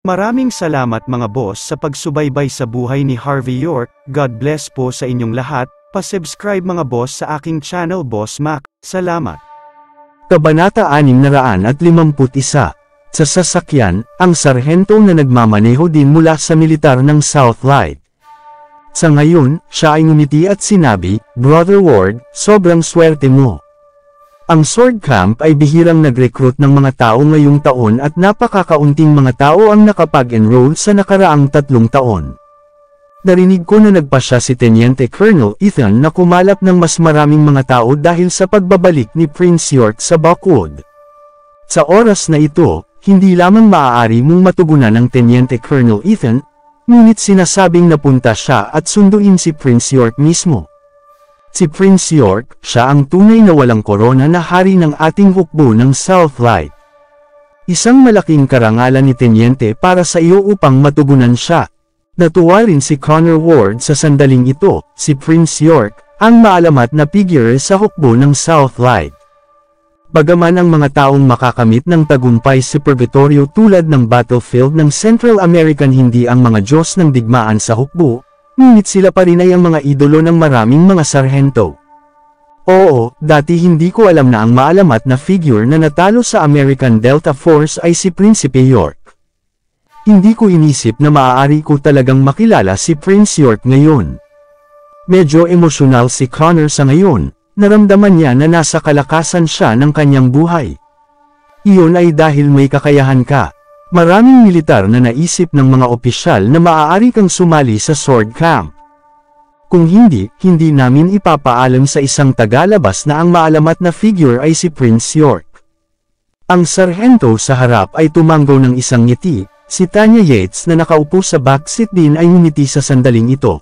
Maraming salamat mga boss sa pagsubaybay sa buhay ni Harvey York. God bless po sa inyong lahat. Pa-subscribe mga boss sa aking channel Boss Mac. Salamat. Kabanata 651. Sa sasakyan, ang sarhento na nagmamaneho din mula sa militar ng Southlight. Sa ngayon, siya ay ngumiti at sinabi, "Brother Ward, sobrang swerte mo." Ang Sword Camp ay bihirang nag-recruit ng mga tao ngayong taon at napakakaunting mga tao ang nakapag-enroll sa nakaraang 3 taon. Narinig ko na nagpa siya si Teniente Colonel Ethan na kumalap ng mas maraming mga tao dahil sa pagbabalik ni Prince York sa Buckwood. Sa oras na ito, hindi lamang maaari mong matugunan ng Teniente Colonel Ethan, ngunit sinasabing napunta siya at sunduin si Prince York mismo. Si Prince York, siya ang tunay na walang korona na hari ng ating hukbo ng Southlight. Isang malaking karangalan ni Teniente para sa iyo upang matugunan siya. Natuwa rin si Connor Ward sa sandaling ito, si Prince York, ang maalamat na figure sa hukbo ng Southlight. Bagaman ang mga taong makakamit ng tagumpay sa purgatorio tulad ng battlefield ng Central American hindi ang mga Diyos ng digmaan sa hukbo, ngunit sila pa rin ay ang mga idolo ng maraming mga sarhento. Oo, dati hindi ko alam na ang maalamat na figure na natalo sa American Delta Force ay si Prinsipe York. Hindi ko inisip na maaari ko talagang makilala si Prince York ngayon. Medyo emosyonal si Connor sa ngayon. Naramdaman niya na nasa kalakasan siya ng kanyang buhay. Iyon ay dahil may kakayahan ka. Maraming militar na naisip ng mga opisyal na maaari kang sumali sa Sword Camp. Kung hindi, hindi namin ipapaalam sa isang tagalabas na ang maalamat na figure ay si Prince York. Ang sarhento sa harap ay tumanggaw ng isang ngiti. Si Tanya Yates na nakaupo sa backseat din ay ngumiti sa sandaling ito.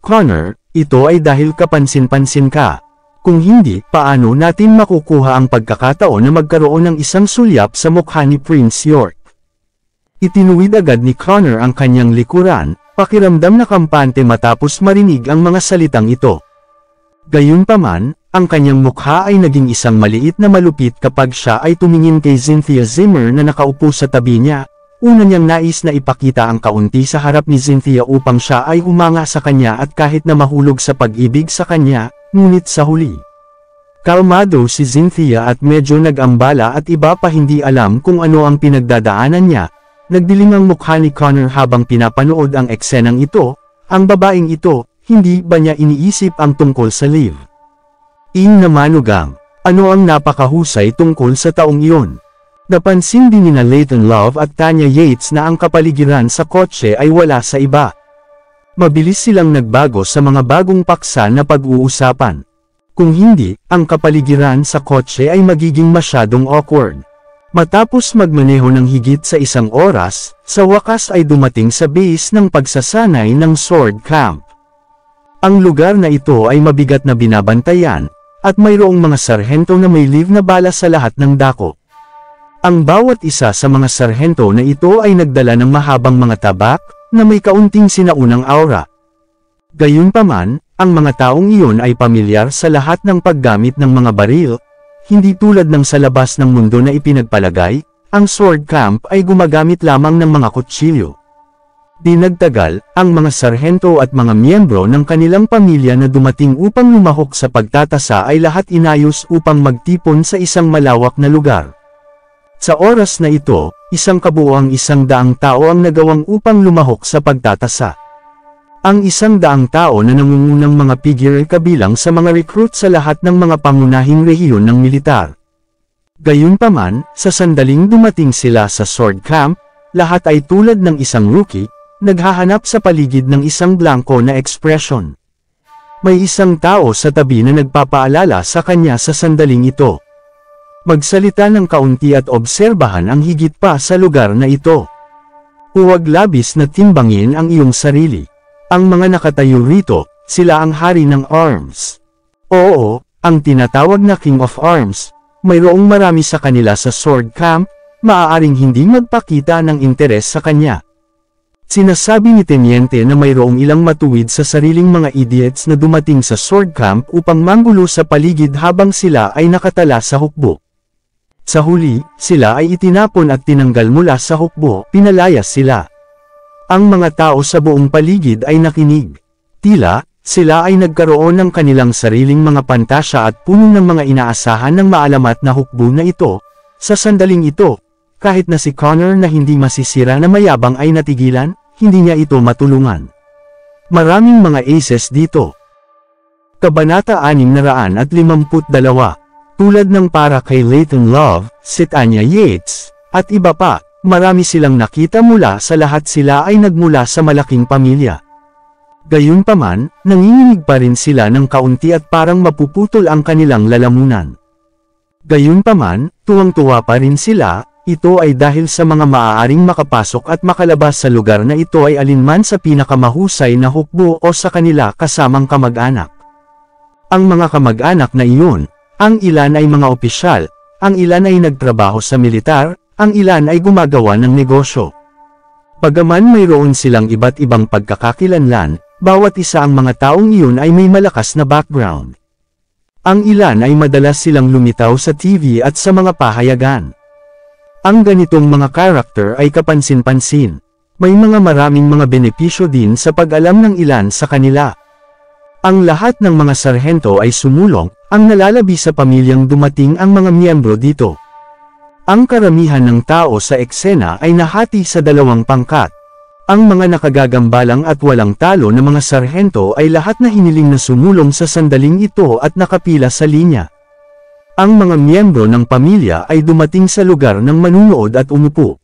Connor, ito ay dahil kapansin-pansin ka. Kung hindi, paano natin makukuha ang pagkakataon na magkaroon ng isang sulyap sa mukha ni Prince York? Itinuwid agad ni Connor ang kanyang likuran, pakiramdam na kampante matapos marinig ang mga salitang ito. Gayunpaman, ang kanyang mukha ay naging isang maliit na malupit kapag siya ay tumingin kay Cynthia Zimmer na nakaupo sa tabi niya. Una niyang nais na ipakita ang kaunti sa harap ni Cynthia upang siya ay humanga sa kanya at kahit na mahulog sa pag-ibig sa kanya, ngunit sa huli. Kalmado si Cynthia at medyo nag-ambala at iba pa hindi alam kung ano ang pinagdadaanan niya. Nagdilim ang mukha ni Connor habang pinapanood ang eksenang ito. Ang babaeng ito, hindi ba niya iniisip ang tungkol sa Liv? Na manugang, ano ang napakahusay tungkol sa taong iyon? Napansin din nina Leighton Love at Tanya Yates na ang kapaligiran sa kotse ay wala sa iba. Mabilis silang nagbago sa mga bagong paksa na pag-uusapan. Kung hindi, ang kapaligiran sa kotse ay magiging masyadong awkward. Matapos magmaneho ng higit sa 1 oras, sa wakas ay dumating sa base ng pagsasanay ng Sword Camp. Ang lugar na ito ay mabigat na binabantayan, at mayroong mga sarhento na may live na bala sa lahat ng dako. Ang bawat isa sa mga sarhento na ito ay nagdala ng mahabang mga tabak, na may kaunting sinaunang aura. Gayunpaman, ang mga taong iyon ay pamilyar sa lahat ng paggamit ng mga baril, hindi tulad ng sa labas ng mundo na ipinagpalagay, ang Sword Camp ay gumagamit lamang ng mga kutsilyo. Di nagtagal, ang mga sarhento at mga miyembro ng kanilang pamilya na dumating upang lumahok sa pagtatasa ay lahat inayos upang magtipon sa isang malawak na lugar. Sa oras na ito, isang kabuuang 100 tao ang nagawang upang lumahok sa pagtatasa. Ang 100 tao na nangungunang mga figure kabilang sa mga recruit sa lahat ng mga pangunahing rehiyon ng militar. Gayunpaman, sa sandaling dumating sila sa Sword Camp, lahat ay tulad ng isang rookie, naghahanap sa paligid ng isang blanko na ekspresyon. May isang tao sa tabi na nagpapaalala sa kanya sa sandaling ito. Magsalita ng kaunti at obserbahan ang higit pa sa lugar na ito. Huwag labis na timbangin ang iyong sarili. Ang mga nakatayo rito, sila ang hari ng arms. Oo, ang tinatawag na King of Arms, mayroong marami sa kanila sa Sword Camp, maaaring hindi magpakita ng interes sa kanya. Sinasabi ni Teniente na mayroong ilang matuwid sa sariling mga idiots na dumating sa Sword Camp upang manggulo sa paligid habang sila ay nakatala sa hukbo. Sa huli, sila ay itinapon at tinanggal mula sa hukbo, pinalayas sila. Ang mga tao sa buong paligid ay nakinig. Tila, sila ay nagkaroon ng kanilang sariling mga pantasya at puno ng mga inaasahan ng maalamat na hukbo na ito. Sa sandaling ito, kahit na si Connor na hindi masisira na mayabang ay natigilan, hindi niya ito matulungan. Maraming mga aces dito. Kabanata 652. Tulad ng para kay Leighton Love, si Tanya Yates, at iba pa, marami silang nakita mula sa lahat sila ay nagmula sa malaking pamilya. Gayunpaman, nanginginig pa rin sila ng kaunti at parang mapuputol ang kanilang lalamunan. Gayunpaman, tuwang-tuwa pa rin sila, ito ay dahil sa mga maaaring makapasok at makalabas sa lugar na ito ay alinman sa pinakamahusay na hukbo o sa kanila kasamang kamag-anak. Ang mga kamag-anak na iyon, ang ilan ay mga opisyal, ang ilan ay nagtrabaho sa militar, ang ilan ay gumagawa ng negosyo. Bagaman mayroon silang iba't ibang pagkakakilanlan, bawat isa ang mga taong iyon ay may malakas na background. Ang ilan ay madalas silang lumitaw sa TV at sa mga pahayagan. Ang ganitong mga karakter ay kapansin-pansin. May maraming mga benepisyo din sa pag-alam ng ilan sa kanila. Ang lahat ng mga sarhento ay sumulong, ang nalalabi sa pamilyang dumating ang mga miyembro dito. Ang karamihan ng tao sa eksena ay nahati sa dalawang pangkat. Ang mga nakagagambalang at walang talo na mga sarhento ay lahat na hiniling na sumulong sa sandaling ito at nakapila sa linya. Ang mga miyembro ng pamilya ay dumating sa lugar ng manunood at umupo.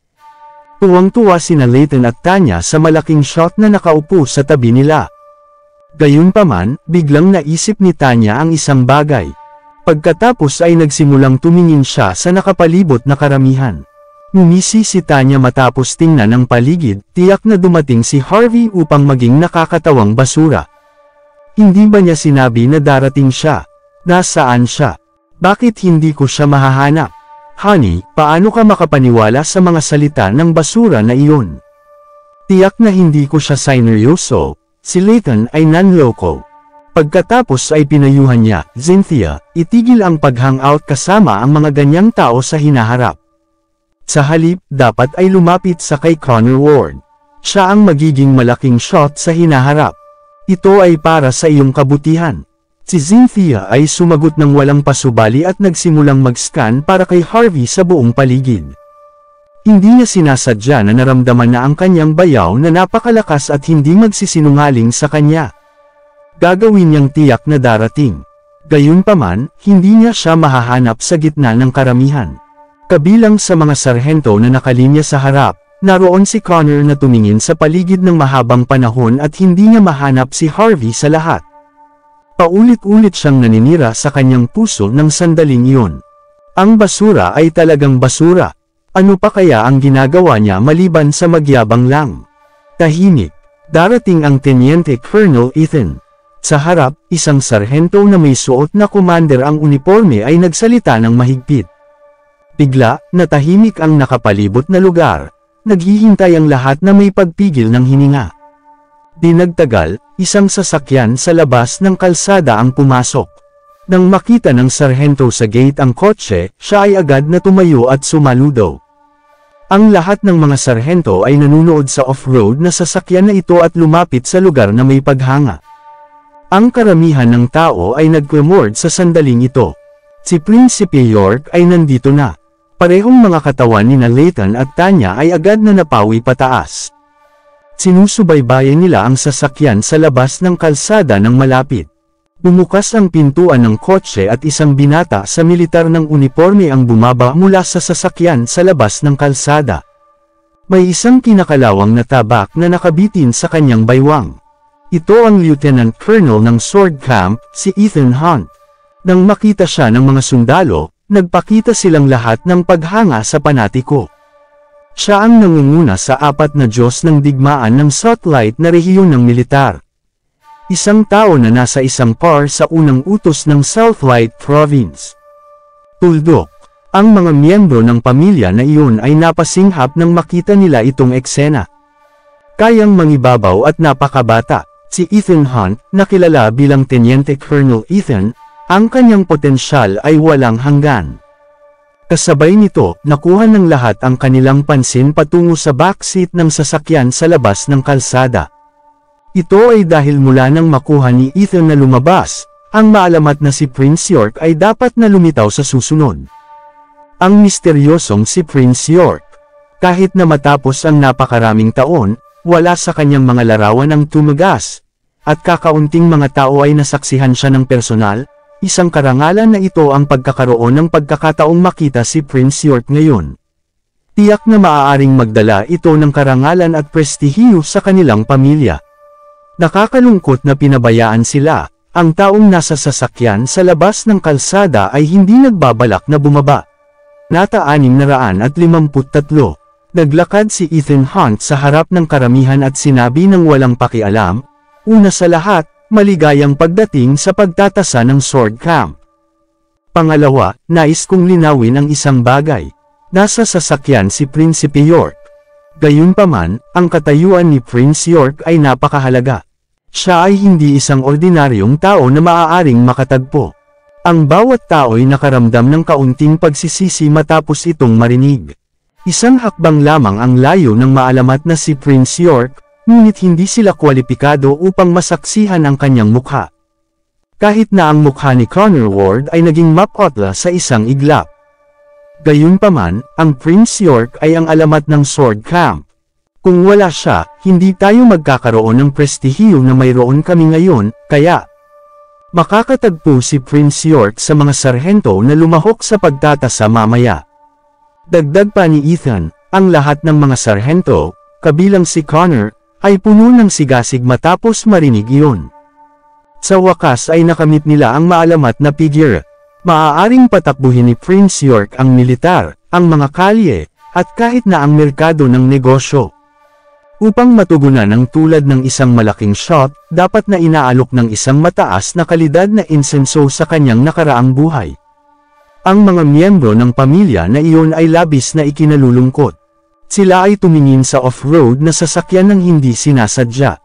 Tuwang-tuwa sina Leighton at Tanya sa malaking shot na nakaupo sa tabi nila. Gayunpaman, biglang naisip ni Tanya ang isang bagay. Pagkatapos ay nagsimulang tumingin siya sa nakapalibot na karamihan. Ngumisi si Tanya matapos tingnan ang paligid, tiyak na dumating si Harvey upang maging nakakatawang basura. Hindi ba niya sinabi na darating siya? Nasaan siya? Bakit hindi ko siya mahahanap? Honey, paano ka makapaniwala sa mga salita ng basura na iyon? Tiyak na hindi ko siya sineryoso. Si Leighton ay nanloko. Pagkatapos ay pinayuhan niya, Cynthia, itigil ang pag-hangout kasama ang mga ganyang tao sa hinaharap. Sa halip, dapat ay lumapit sa kay Connor Ward. Siya ang magiging malaking shot sa hinaharap. Ito ay para sa iyong kabutihan. Si Cynthia ay sumagot ng walang pasubali at nagsimulang mag-scan para kay Harvey sa buong paligid. Hindi niya sinasadya na naramdaman na ang kanyang bayaw na napakalakas at hindi magsisinungaling sa kanya. Gagawin niyang tiyak na darating. Gayunpaman, hindi niya siya mahahanap sa gitna ng karamihan. Kabilang sa mga sarhento na nakalinya sa harap, naroon si Connor na tumingin sa paligid ng mahabang panahon at hindi niya mahanap si Harvey sa lahat. Paulit-ulit siyang naninira sa kanyang puso ng sandaling iyon. Ang basura ay talagang basura. Ano pa kaya ang ginagawa niya maliban sa magyabang lang? Tahimik. Darating ang Teniente Colonel Ethan. Sa harap, isang sarhento na may suot na commander ang uniforme ay nagsalita ng mahigpit. Bigla, natahimik ang nakapalibot na lugar. Naghihintay ang lahat na may pagpigil ng hininga. Di nagtagal, isang sasakyan sa labas ng kalsada ang pumasok. Nang makita ng sarhento sa gate ang kotse, siya ay agad na tumayo at sumaludo. Ang lahat ng mga sarhento ay nanunood sa off-road na sasakyan na ito at lumapit sa lugar na may paghanga. Ang karamihan ng tao ay nagkwemord sa sandaling ito. Si Prinsipe York ay nandito na. Parehong mga katawan ni Leighton at Tanya ay agad na napawi pataas. Sinusubaybayan nila ang sasakyan sa labas ng kalsada ng malapit. Bumukas ang pintuan ng kotse at isang binata sa militar ng uniforme ang bumaba mula sa sasakyan sa labas ng kalsada. May isang kinakalawang na tabak na nakabitin sa kanyang baywang. Ito ang Lieutenant Colonel ng Sword Camp, si Ethan Hunt. Nang makita siya ng mga sundalo, nagpakita silang lahat ng paghanga sa panatiko. Siya ang nangunguna sa 4 na Diyos ng digmaan ng Satellite na rehiyon ng militar. Isang tao na nasa isang par sa unang utos ng Southlight Province. Tuldok. Ang mga miyembro ng pamilya na iyon ay napasinghap nang makita nila itong eksena. Kayang mangibabaw at napakabata, si Ethan Hunt, na kilala bilang Teniente Colonel Ethan, ang kanyang potensyal ay walang hanggan. Kasabay nito, nakuha ng lahat ang kanilang pansin patungo sa backseat ng sasakyan sa labas ng kalsada. Ito ay dahil mula nang makuha ni Ethan na lumabas, ang maalamat na si Prince York ay dapat na lumitaw sa susunod. Ang misteryosong si Prince York. Kahit na matapos ang napakaraming taon, wala sa kanyang mga larawan ang tumagas, at kakaunting mga tao ay nasaksihan siya ng personal. Isang karangalan na ito ang pagkakaroon ng pagkakataong makita si Prince York ngayon. Tiyak na maaaring magdala ito ng karangalan at prestihiyo sa kanilang pamilya. Nakakalungkot na pinabayaan sila, ang taong nasa sasakyan sa labas ng kalsada ay hindi nagbabalak na bumaba. Nata 653. Naglakad si Ethan Hunt sa harap ng karamihan at sinabi ng walang pakialam, una sa lahat, maligayang pagdating sa pagtatasa ng sword camp. Pangalawa, nais kong linawin ang isang bagay. Nasa sasakyan si Prinsipe York. Gayunpaman, ang katayuan ni Prince York ay napakahalaga. Siya ay hindi isang ordinaryong tao na maaaring makatagpo. Ang bawat tao ay nakaramdam ng kaunting pagsisisi matapos itong marinig. Isang hakbang lamang ang layo ng maalamat na si Prince York, ngunit hindi sila kwalipikado upang masaksihan ang kanyang mukha. Kahit na ang mukha ni Connor Ward ay naging mapotla sa isang iglap. Gayunpaman, ang Prince York ay ang alamat ng sword camp. Kung wala siya, hindi tayo magkakaroon ng prestihiyo na mayroon kami ngayon, kaya makakatagpo si Prince York sa mga sarhento na lumahok sa pagtatasa mamaya. Dagdag pa ni Ethan, ang lahat ng mga sarhento, kabilang si Connor, ay puno ng sigasig matapos marinig iyon. Sa wakas ay nakamit nila ang maalamat na figure. Maaaring patakbuhin ni Prince York ang militar, ang mga kalye, at kahit na ang merkado ng negosyo. Upang matugunan ang tulad ng isang malaking shot, dapat na inaalok ng isang mataas na kalidad na insenso sa kanyang nakaraang buhay. Ang mga miyembro ng pamilya na iyon ay labis na ikinalulungkot. Sila ay tumingin sa off-road na sasakyan ng hindi sinasadya.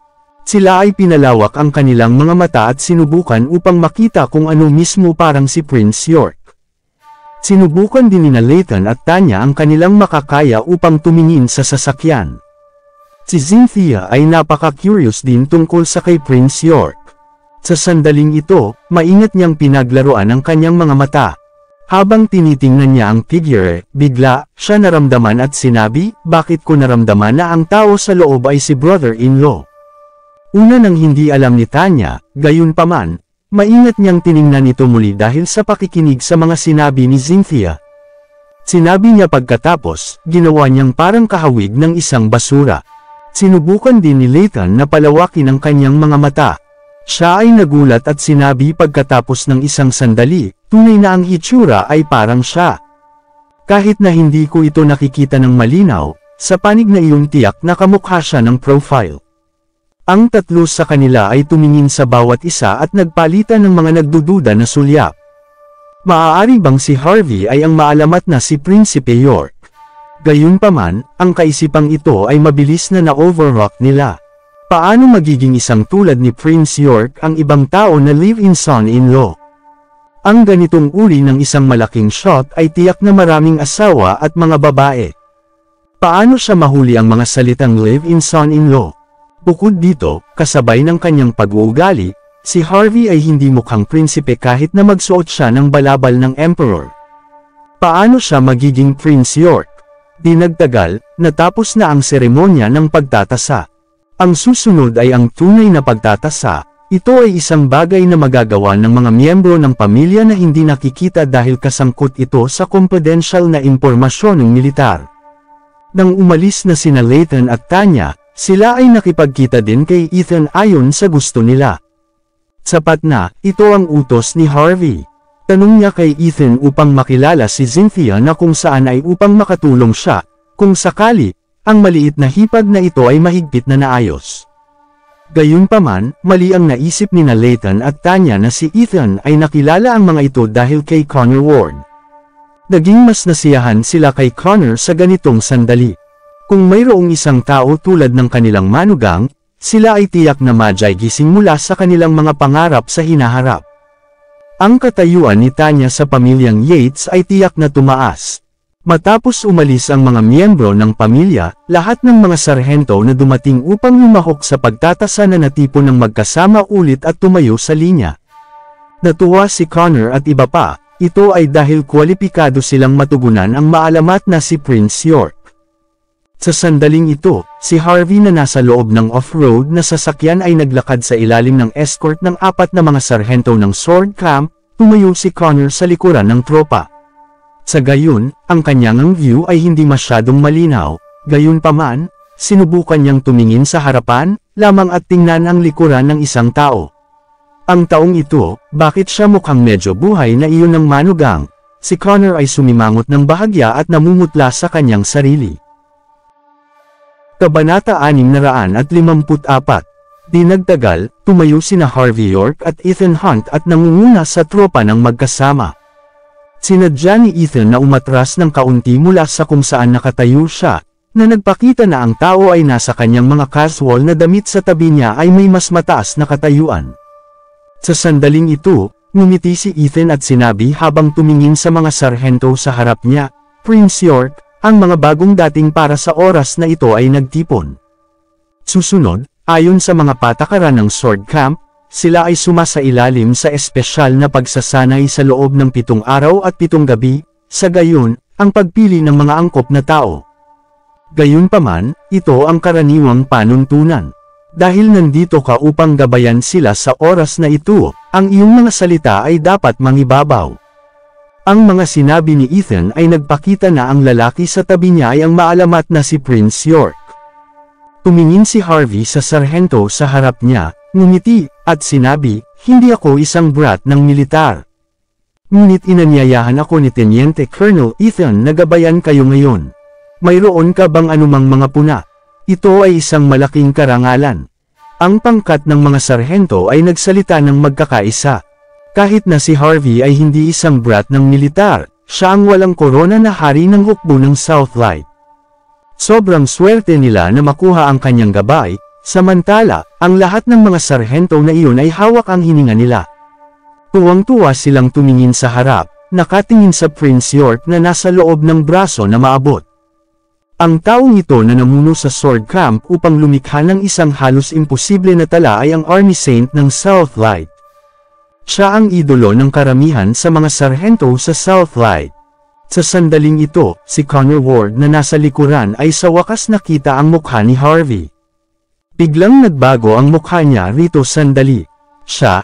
Sila ay pinalawak ang kanilang mga mata at sinubukan upang makita kung ano mismo parang si Prince York. Sinubukan din nina Layton at Tanya ang kanilang makakaya upang tumingin sa sasakyan. Si Cynthia ay napaka-curious din tungkol sa kay Prince York. Sa sandaling ito, maingat niyang pinaglaruan ang kanyang mga mata. Habang tinitingnan niya ang figure, bigla, siya naramdaman at sinabi, bakit ko naramdaman na ang tao sa loob ay si brother-in-law? Una nang hindi alam ni Tanya, gayunpaman, maingat niyang tiningnan ito muli dahil sa pakikinig sa mga sinabi ni Cynthia. Sinabi niya pagkatapos, ginawa niyang parang kahawig ng isang basura. Sinubukan din ni Layton na palawakin ang kanyang mga mata. Siya ay nagulat at sinabi pagkatapos ng isang sandali, tunay na ang hitsura ay parang siya. Kahit na hindi ko ito nakikita ng malinaw, sa panig na iyon tiyak na kamukha siya ng profile. Ang tatlo sa kanila ay tumingin sa bawat isa at nagpalitan ng mga nagdududa na sulyap. Maaari bang si Harvey ay ang maalamat na si Prinsipe York? Gayunpaman, ang kaisipang ito ay mabilis na na-overrock nila. Paano magiging isang tulad ni Prince York ang ibang tao na live-in son-in-law? Ang ganitong uri ng isang malaking shot ay tiyak na maraming asawa at mga babae. Paano siya mahuli ang mga salitang live-in son-in-law? Bukod dito, kasabay ng kanyang pag-uugali, si Harvey ay hindi mukhang prinsipe kahit na magsuot siya ng balabal ng emperor. Paano siya magiging Prince York? Di nagtagal, natapos na ang seremonya ng pagtatasa. Ang susunod ay ang tunay na pagtatasa. Ito ay isang bagay na magagawa ng mga miyembro ng pamilya na hindi nakikita dahil kasangkot ito sa confidential na impormasyon ng militar. Nang umalis na sina Layton at Tanya, sila ay nakipagkita din kay Ethan ayon sa gusto nila. Sapat na, ito ang utos ni Harvey. Tanong niya kay Ethan upang makilala si Cynthia na kung saan ay upang makatulong siya, kung sakali, ang maliit na hipag na ito ay mahigpit na naayos. Gayunpaman, mali ang naisip ni Layton at Tanya na si Ethan ay nakilala ang mga ito dahil kay Connor Ward. Naging mas nasiyahan sila kay Connor sa ganitong sandali. Kung mayroong isang tao tulad ng kanilang manugang, sila ay tiyak na madyay gising mula sa kanilang mga pangarap sa hinaharap. Ang katayuan ni Tanya sa pamilyang Yates ay tiyak na tumaas. Matapos umalis ang mga miyembro ng pamilya, lahat ng mga sarhento na dumating upang lumahok sa pagtatasa na natipon ng magkasama ulit at tumayo sa linya. Natuwa si Connor at iba pa, ito ay dahil kwalipikado silang matugunan ang maalamat na si Prince York. Sa sandaling ito, si Harvey na nasa loob ng off-road na sasakyan ay naglakad sa ilalim ng escort ng 4 na mga sarhento ng sword camp, tumayo si Connor sa likuran ng tropa. Sa gayon, ang kanyang view ay hindi masyadong malinaw, gayunpaman, sinubukan niyang tumingin sa harapan, lamang at tingnan ang likuran ng isang tao. Ang taong ito, bakit siya mukhang medyo buhay na iyon ng manugang? Si Connor ay sumimangot ng bahagya at namumutla sa kanyang sarili. Kabanata 654. Di nagtagal, tumayo sina Harvey York at Ethan Hunt at nangunguna sa tropa ng magkasama. Sinadya ni Ethan na umatras ng kaunti mula sa kung saan nakatayo siya, na nagpakita na ang tao ay nasa kanyang mga casual na damit sa tabi niya ay may mas mataas na katayuan. Sa sandaling ito, ngumiti si Ethan at sinabi habang tumingin sa mga sarhento sa harap niya, "Prince York, ang mga bagong dating para sa oras na ito ay nagtipon." Susunod, ayon sa mga patakaran ng sword camp, sila ay sumasailalim sa espesyal na pagsasanay sa loob ng 7 araw at 7 gabi, sa gayon, ang pagpili ng mga angkop na tao. Gayunpaman, ito ang karaniwang panuntunan. Dahil nandito ka upang gabayan sila sa oras na ito, ang iyong mga salita ay dapat mangibabaw. Ang mga sinabi ni Ethan ay nagpakita na ang lalaki sa tabi niya ay ang maalamat na si Prince York. Tumingin si Harvey sa sarhento sa harap niya, ngumiti, at sinabi, "Hindi ako isang brat ng militar. Ngunit inanyayahan ako ni Teniente Colonel Ethan na gabayan kayo ngayon. Mayroon ka bang anumang mga puna? Ito ay isang malaking karangalan." Ang pangkat ng mga sarhento ay nagsalita ng magkakaisa. Kahit na si Harvey ay hindi isang brat ng militar, siya ang walang korona na hari ng hukbo ng Southlight. Sobrang swerte nila na makuha ang kanyang gabay, samantala, ang lahat ng mga sarhento na iyon ay hawak ang hininga nila. Tuwang-tuwa silang tumingin sa harap, nakatingin sa Prince York na nasa loob ng braso na maabot. Ang taong ito na namuno sa sword camp upang lumikha ng isang halos imposible na tala ay ang Army Saint ng Southlight. Siya ang idolo ng karamihan sa mga sarhento sa Southlight. Sa sandaling ito, si Connor Ward na nasa likuran ay sa wakas nakita ang mukha ni Harvey. Biglang nagbago ang mukha niya rito sandali. Siya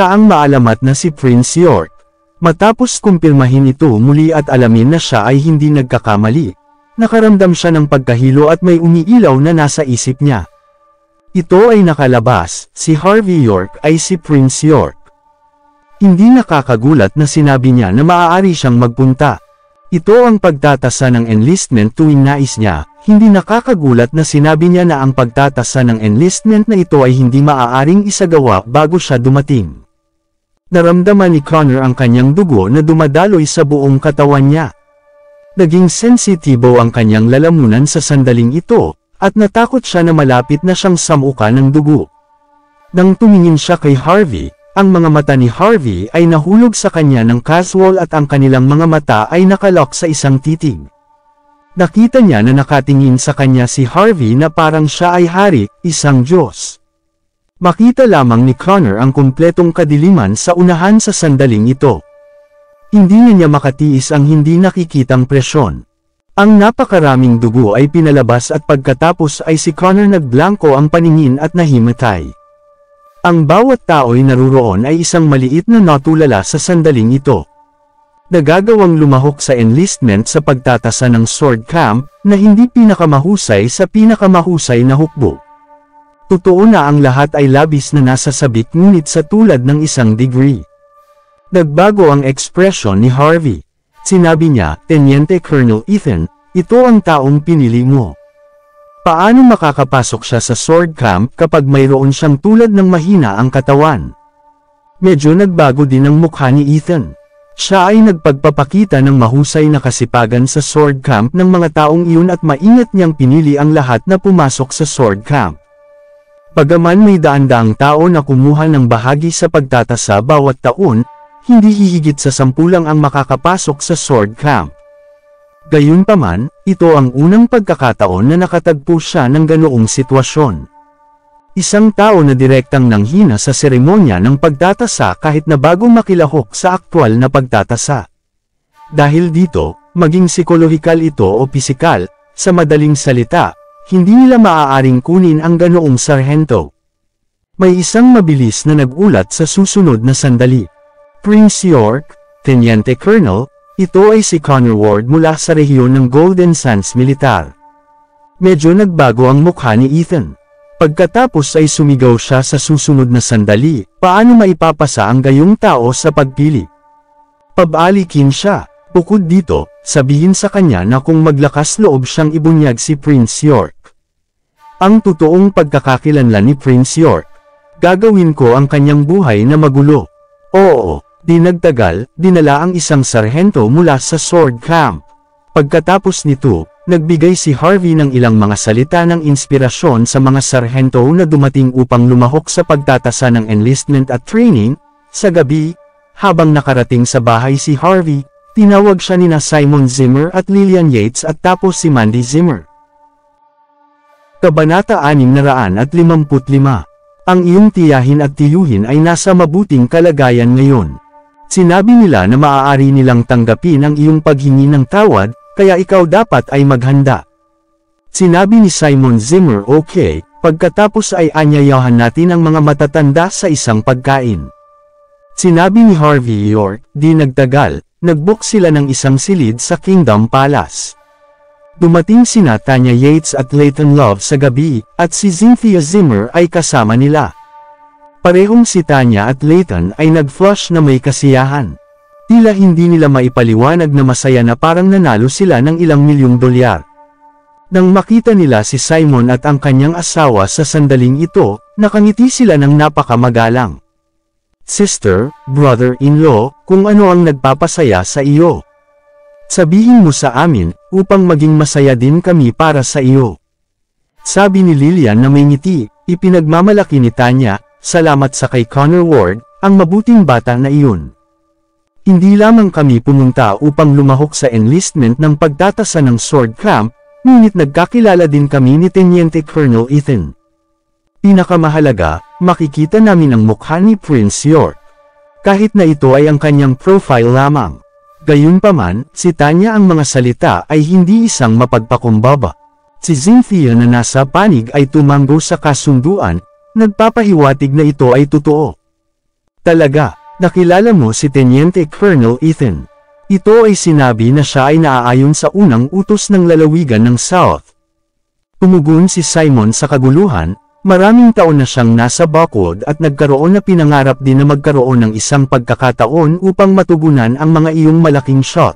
ang maalamat na si Prince York. Matapos kumpirmahin ito muli at alamin na siya ay hindi nagkakamali, nakaramdam siya ng pagkahilo at may umiilaw na nasa isip niya. Ito ay nakalabas, si Harvey York ay si Prince York. Hindi nakakagulat na sinabi niya na maaari siyang magpunta. Ito ang pagtatasa ng enlistment tuwing nais niya, hindi nakakagulat na sinabi niya na ang pagtatasa ng enlistment na ito ay hindi maaaring isagawa bago siya dumating. Naramdaman ni Connor ang kanyang dugo na dumadaloy sa buong katawan niya. Naging sensitibo ang kanyang lalamunan sa sandaling ito, at natakot siya na malapit na siyang samuka ng dugo. Nang tumingin siya kay Harvey, ang mga mata ni Harvey ay nahulog sa kanya ng casual at ang kanilang mga mata ay nakalock sa isang titig. Nakita niya na nakatingin sa kanya si Harvey na parang siya ay hari, isang Diyos. Makita lamang ni Connor ang kumpletong kadiliman sa unahan sa sandaling ito. Hindi na niya makatiis ang hindi nakikitang presyon. Ang napakaraming dugo ay pinalabas at pagkatapos ay si Connor nagblanko ang paningin at nahimatay. Ang bawat tao'y naruroon ay isang maliit na natulala sa sandaling ito. Nagagawang lumahok sa enlistment sa pagtatasa ng sword camp na hindi pinakamahusay sa pinakamahusay na hukbo. Totoo na ang lahat ay labis na nasasabik ngunit sa tulad ng isang degree. Nagbago ang ekspresyon ni Harvey. Sinabi niya, "Teniente Colonel Ethan, ito ang taong pinili mo. Paano makakapasok siya sa sword camp kapag mayroon siyang tulad ng mahina ang katawan?" Medyo nagbago din ang mukha ni Ethan. Siya ay nagpagpapakita ng mahusay na kasipagan sa sword camp ng mga taong iyon at maingat niyang pinili ang lahat na pumasok sa sword camp. Bagaman may daan-daang tao na kumuha ng bahagi sa pagtatasa bawat taon, hindi hihigit sa 10 lang ang makakapasok sa sword camp. Gayunpaman, ito ang unang pagkakataon na nakatagpo siya ng ganoong sitwasyon. Isang tao na direktang nanghina sa seremonya ng pagtatasa kahit na bago makilahok sa aktwal na pagtatasa. Dahil dito, maging psikolohikal ito o pisikal, sa madaling salita, hindi nila maaaring kunin ang ganoong sarhento. May isang mabilis na nagulat sa susunod na sandali. Prince York, Teniente Colonel, ito ay si Connor Ward mula sa rehiyon ng Golden Sands Militar. Medyo nagbago ang mukha ni Ethan. Pagkatapos ay sumigaw siya sa susunod na sandali, paano maipapasa ang gayong tao sa pagpili? Pabalikin siya. Bukod dito, sabihin sa kanya na kung maglakas loob siyang ibunyag si Prince York. Ang totoong pagkakakilanlan ni Prince York, gagawin ko ang kanyang buhay na magulo. Oo, di nagtagal, dinala ang isang sarhento mula sa sword camp. Pagkatapos nito, nagbigay si Harvey ng ilang mga salita ng inspirasyon sa mga sarhento na dumating upang lumahok sa pagtatasa ng enlistment at training. Sa gabi, habang nakarating sa bahay si Harvey, tinawag siya nina Simon Zimmer at Lillian Yates at tapos si Mandy Zimmer. Kabanata 655. Ang iyong tiyahin at tiyuhin ay nasa mabuting kalagayan ngayon. Sinabi nila na maaari nilang tanggapin ang iyong paghingi ng tawad, kaya ikaw dapat ay maghanda. Sinabi ni Simon Zimmer, okay, pagkatapos ay anyayahan natin ang mga matatanda sa isang pagkain. Sinabi ni Harvey York, di nagtagal, nag-book sila ng isang silid sa Kingdom Palace. Dumating sina Tanya Yates at Leighton Love sa gabi, at si Cynthia Zimmer ay kasama nila. Parehong si Tanya at Leighton ay nag-flush na may kasiyahan. Tila hindi nila maipaliwanag na masaya na parang nanalo sila ng ilang milyong dolyar. Nang makita nila si Simon at ang kanyang asawa sa sandaling ito, nakangiti sila ng napakamagalang. Sister, brother-in-law, kung ano ang nagpapasaya sa iyo. Sabihin mo sa amin, upang maging masaya din kami para sa iyo. Sabi ni Lillian na may ngiti, ipinagmamalaki ni Tanya, salamat sa kay Connor Ward, ang mabuting bata na iyon. Hindi lamang kami pumunta upang lumahok sa enlistment ng pagtatasa ng sword camp, ngunit nagkakilala din kami ni Teniente Colonel Ethan. Pinakamahalaga, makikita namin ang mukha ni Prince York. Kahit na ito ay ang kanyang profile lamang. Gayunpaman, si Tanya ang mga salita ay hindi isang mapagpakumbaba. Si Cynthia na nasa panig ay tumanggo sa kasunduan, nagpapahiwatig na ito ay totoo. Talaga, nakilala mo si Teniente Colonel Ethan. Ito ay sinabi na siya ay naaayon sa unang utos ng lalawigan ng South. Tumugon si Simon sa kaguluhan. Maraming taon na siyang nasa Buckwood at nagkaroon na pinangarap din na magkaroon ng isang pagkakataon upang matugunan ang mga iyong malaking shot.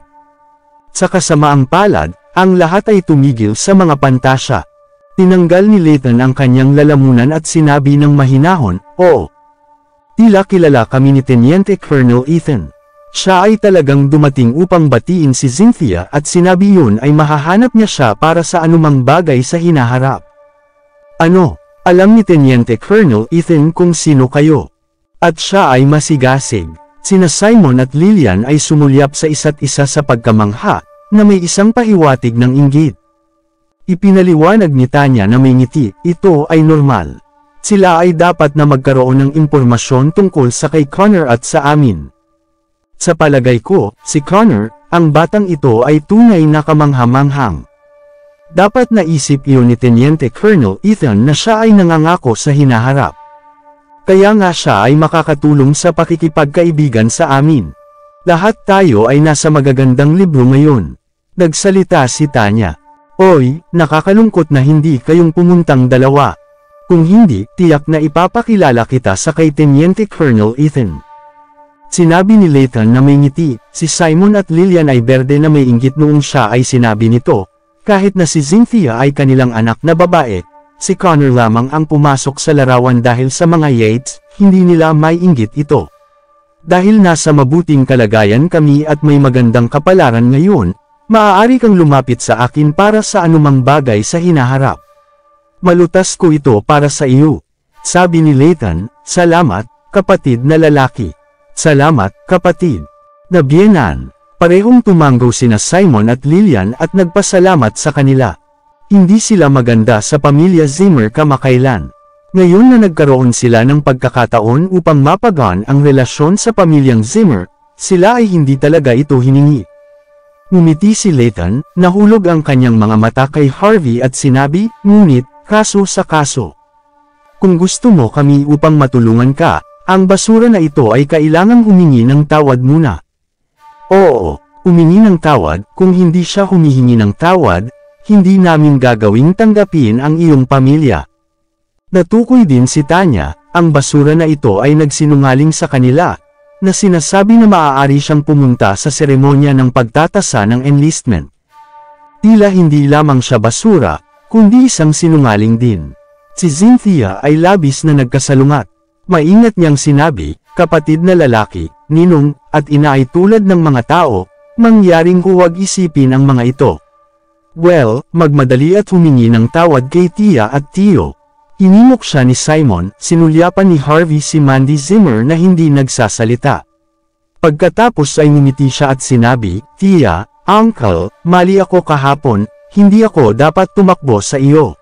Sa kasamaang palad, ang lahat ay tumigil sa mga pantasya. Tinanggal ni Leighton ang kanyang lalamunan at sinabi ng mahinahon, oo. Tila kilala kami ni Teniente Colonel Ethan. Siya ay talagang dumating upang batiin si Cynthia at sinabi yun ay mahahanap niya siya para sa anumang bagay sa hinaharap. Ano? Alam ni Teniente Colonel Ethan kung sino kayo. At siya ay masigasig. Sina Simon at Lillian ay sumulyap sa isa't isa sa pagkamangha, na may isang pahiwatig ng inggit. Ipinaliwanag ni Tanya na may ngiti, ito ay normal. Sila ay dapat na magkaroon ng impormasyon tungkol sa kay Connor at sa amin. Sa palagay ko, si Connor, ang batang ito ay tunay na kamangha-manghang. Dapat naisip iyon ni Teniente Colonel Ethan na siya ay nangangako sa hinaharap. Kaya nga siya ay makakatulong sa pakikipagkaibigan sa amin. Lahat tayo ay nasa magagandang libro ngayon. Nagsalita si Tanya. Oy, nakakalungkot na hindi kayong pumuntang dalawa. Kung hindi, tiyak na ipapakilala kita sa kay Teniente Colonel Ethan. Sinabi ni Leighton na may ngiti, si Simon at Lillian ay berde na may inggit noong siya ay sinabi nito. Kahit na si Cynthia ay kanilang anak na babae, si Connor lamang ang pumasok sa larawan dahil sa mga Yates, hindi nila may inggit ito. Dahil nasa mabuting kalagayan kami at may magandang kapalaran ngayon, maaari kang lumapit sa akin para sa anumang bagay sa hinaharap. Malutas ko ito para sa iyo. Sabi ni Layton, "Salamat, kapatid na lalaki." "Salamat, kapatid." Nabyenan. Parehong tumanggaw sina Simon at Lillian at nagpasalamat sa kanila. Hindi sila maganda sa pamilya Zimmer kamakailan. Ngayon na nagkaroon sila ng pagkakataon upang mapagaan ang relasyon sa pamilyang Zimmer, sila ay hindi talaga ito hiningi. Ngumiti si Layton, nahulog ang kanyang mga mata kay Harvey at sinabi, "Ngunit, kaso sa kaso. Kung gusto mo kami upang matulungan ka, ang basura na ito ay kailangang humingi ng tawad muna." "Oo, humingi ng tawad. Kung hindi siya humihingi ng tawad, hindi namin gagawing tanggapin ang iyong pamilya." Natukoy din si Tanya, ang basura na ito ay nagsinungaling sa kanila, na sinasabi na maaari siyang pumunta sa seremonya ng pagtatasa ng enlistment. Tila hindi lamang siya basura, kundi isang sinungaling din. Si Cynthia ay labis na nagkasalungat. Maingat niyang sinabi, "Kapatid na lalaki, ninong, at ina ay tulad ng mga tao, mangyaring huwag isipin ang mga ito." Well, magmadali at humingi ng tawad kay Tia at Tio. Hinimok siya ni Simon, sinulyapan ni Harvey si Mandy Zimmer na hindi nagsasalita. Pagkatapos ay ngumiti siya at sinabi, "Tia, Uncle, mali ako kahapon, hindi ako dapat tumakbo sa iyo."